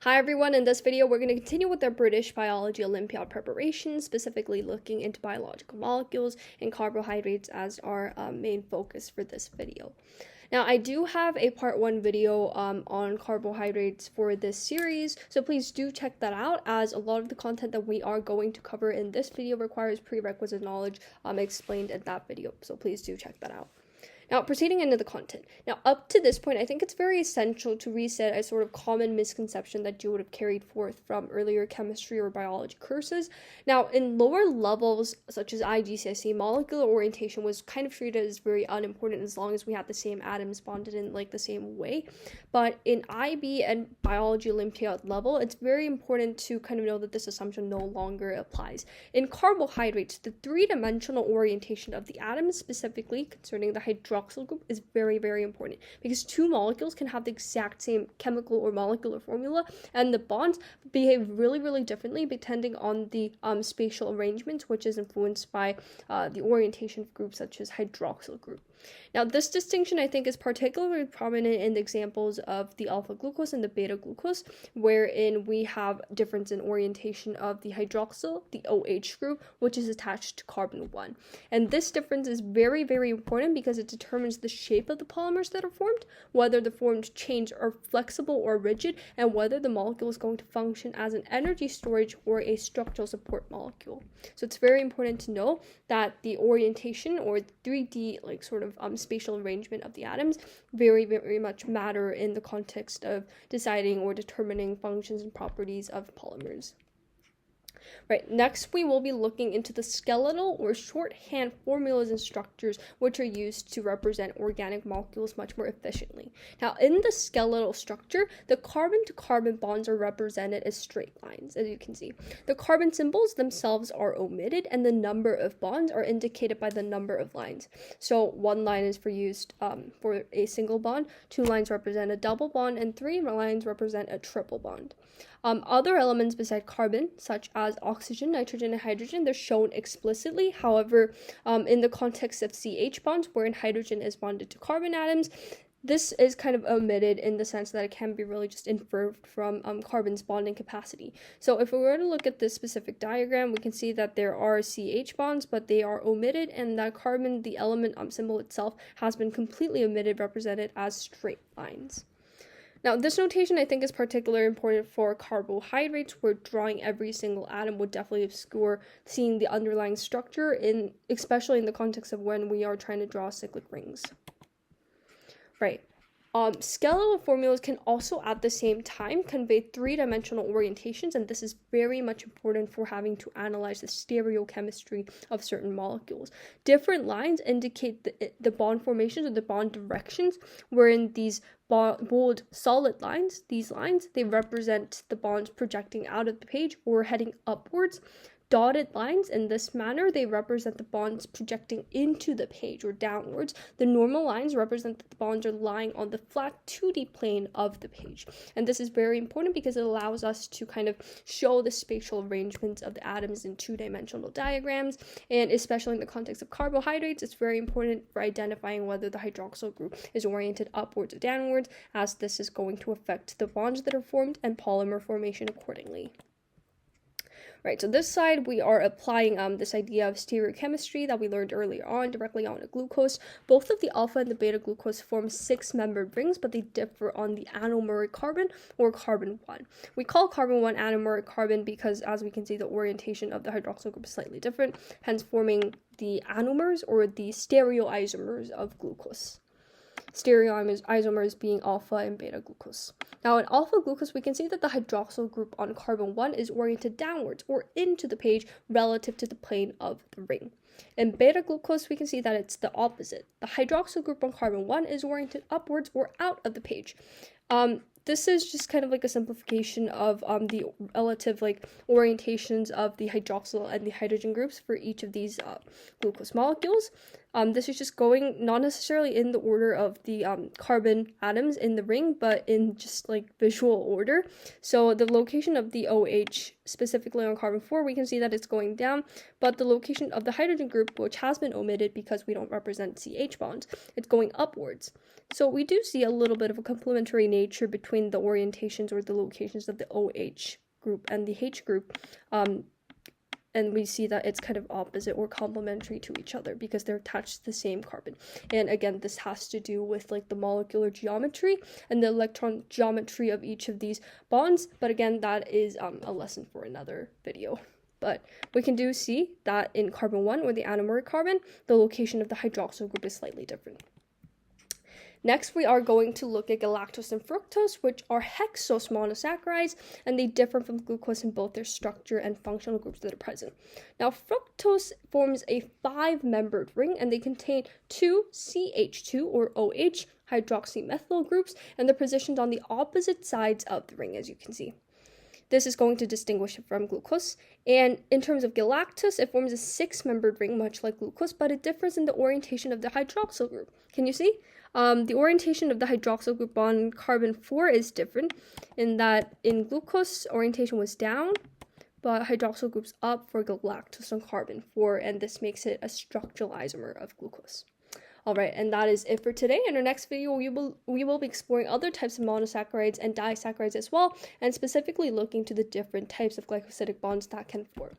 Hi everyone, in this video we're going to continue with our British Biology Olympiad preparation, specifically looking into biological molecules and carbohydrates as our main focus for this video. Now, I do have a part 1 video on carbohydrates for this series, so please do check that out, as a lot of the content that we are going to cover in this video requires prerequisite knowledge explained in that video, so please do check that out. Now, proceeding into the content. Now, up to this point, I think it's very essential to reset a sort of common misconception that you would have carried forth from earlier chemistry or biology courses. Now, in lower levels, such as IGCSE, molecular orientation was kind of treated as very unimportant as long as we had the same atoms bonded in like the same way. But in IB and biology Olympiad level, it's very important to kind of know that this assumption no longer applies. In carbohydrates, the three-dimensional orientation of the atoms, specifically concerning the hydroxyl group, is very, very important, because two molecules can have the exact same chemical or molecular formula, and the bonds behave really, really differently depending on the spatial arrangement, which is influenced by the orientation of groups such as hydroxyl group. Now, this distinction, I think, is particularly prominent in the examples of the alpha glucose and the beta glucose, wherein we have difference in orientation of the hydroxyl, the OH group, which is attached to carbon 1. And this difference is very, very important because it determines the shape of the polymers that are formed, whether the formed chains are flexible or rigid, and whether the molecule is going to function as an energy storage or a structural support molecule. So it's very important to know that the orientation or 3D sort of spatial arrangement of the atoms very, very much matter in the context of deciding or determining functions and properties of polymers. Right, next we will be looking into the skeletal or shorthand formulas and structures which are used to represent organic molecules much more efficiently. Now, in the skeletal structure, the carbon-to-carbon bonds are represented as straight lines, as you can see. The carbon symbols themselves are omitted, and the number of bonds are indicated by the number of lines. So one line is used for a single bond, 2 lines represent a double bond, and 3 lines represent a triple bond. Other elements beside carbon, such as oxygen, nitrogen, and hydrogen, they're shown explicitly. However, in the context of CH bonds, wherein hydrogen is bonded to carbon atoms, this is kind of omitted in the sense that it can be really just inferred from carbon's bonding capacity. So if we were to look at this specific diagram, we can see that there are CH bonds, but they are omitted, and that carbon, the element symbol itself, has been completely omitted, represented as straight lines. Now, this notation, I think, is particularly important for carbohydrates, where drawing every single atom would definitely obscure seeing the underlying structure, especially in the context of when we are trying to draw cyclic rings. Right. Skeletal formulas can also at the same time convey three-dimensional orientations, and this is very much important for having to analyze the stereochemistry of certain molecules. Different lines indicate the bond formations or the bond directions, wherein these bold solid lines, they represent the bonds projecting out of the page or heading upwards. Dotted lines, in this manner, they represent the bonds projecting into the page or downwards. The normal lines represent that the bonds are lying on the flat 2D plane of the page. And this is very important because it allows us to kind of show the spatial arrangements of the atoms in 2-dimensional diagrams. And especially in the context of carbohydrates, it's very important for identifying whether the hydroxyl group is oriented upwards or downwards, as this is going to affect the bonds that are formed and polymer formation accordingly. Right, so this side we are applying this idea of stereochemistry that we learned earlier on directly onto glucose. Both of the alpha and the beta glucose form 6-membered rings, but they differ on the anomeric carbon or carbon 1. We call carbon 1 anomeric carbon because, as we can see, the orientation of the hydroxyl group is slightly different, hence forming the anomers or the stereoisomers of glucose. Stereoisomers being alpha and beta glucose. Now, in alpha glucose, we can see that the hydroxyl group on carbon 1 is oriented downwards or into the page relative to the plane of the ring. In beta glucose, we can see that it's the opposite. The hydroxyl group on carbon 1 is oriented upwards or out of the page. This is just kind of like a simplification of the relative orientations of the hydroxyl and the hydrogen groups for each of these glucose molecules. This is just going not necessarily in the order of the carbon atoms in the ring, but in just like visual order. So the location of the OH, specifically on carbon 4, we can see that it's going down, but the location of the hydrogen group, which has been omitted because we don't represent CH bonds, it's going upwards. So we do see a little bit of a complementary nature between the orientations or the locations of the OH group and the H group. And we see that it's kind of opposite or complementary to each other because they're attached to the same carbon. And again, this has to do with like the molecular geometry and the electron geometry of each of these bonds. But again, that is a lesson for another video. But we can see that in carbon 1, or the anomeric carbon, the location of the hydroxyl group is slightly different. Next, we are going to look at galactose and fructose, which are hexose monosaccharides, and they differ from glucose in both their structure and functional groups that are present. Now, fructose forms a 5-membered ring, and they contain 2 CH2 or OH hydroxymethyl groups, and they're positioned on the opposite sides of the ring, as you can see. This is going to distinguish it from glucose. And in terms of galactose, it forms a 6-membered ring, much like glucose, but it differs in the orientation of the hydroxyl group. Can you see? The orientation of the hydroxyl group on carbon 4 is different in that in glucose, orientation was down, but hydroxyl group's up for galactose on carbon 4, and this makes it a structural isomer of glucose. Alright, and that is it for today. In our next video, we will be exploring other types of monosaccharides and disaccharides as well, and specifically looking to the different types of glycosidic bonds that can form.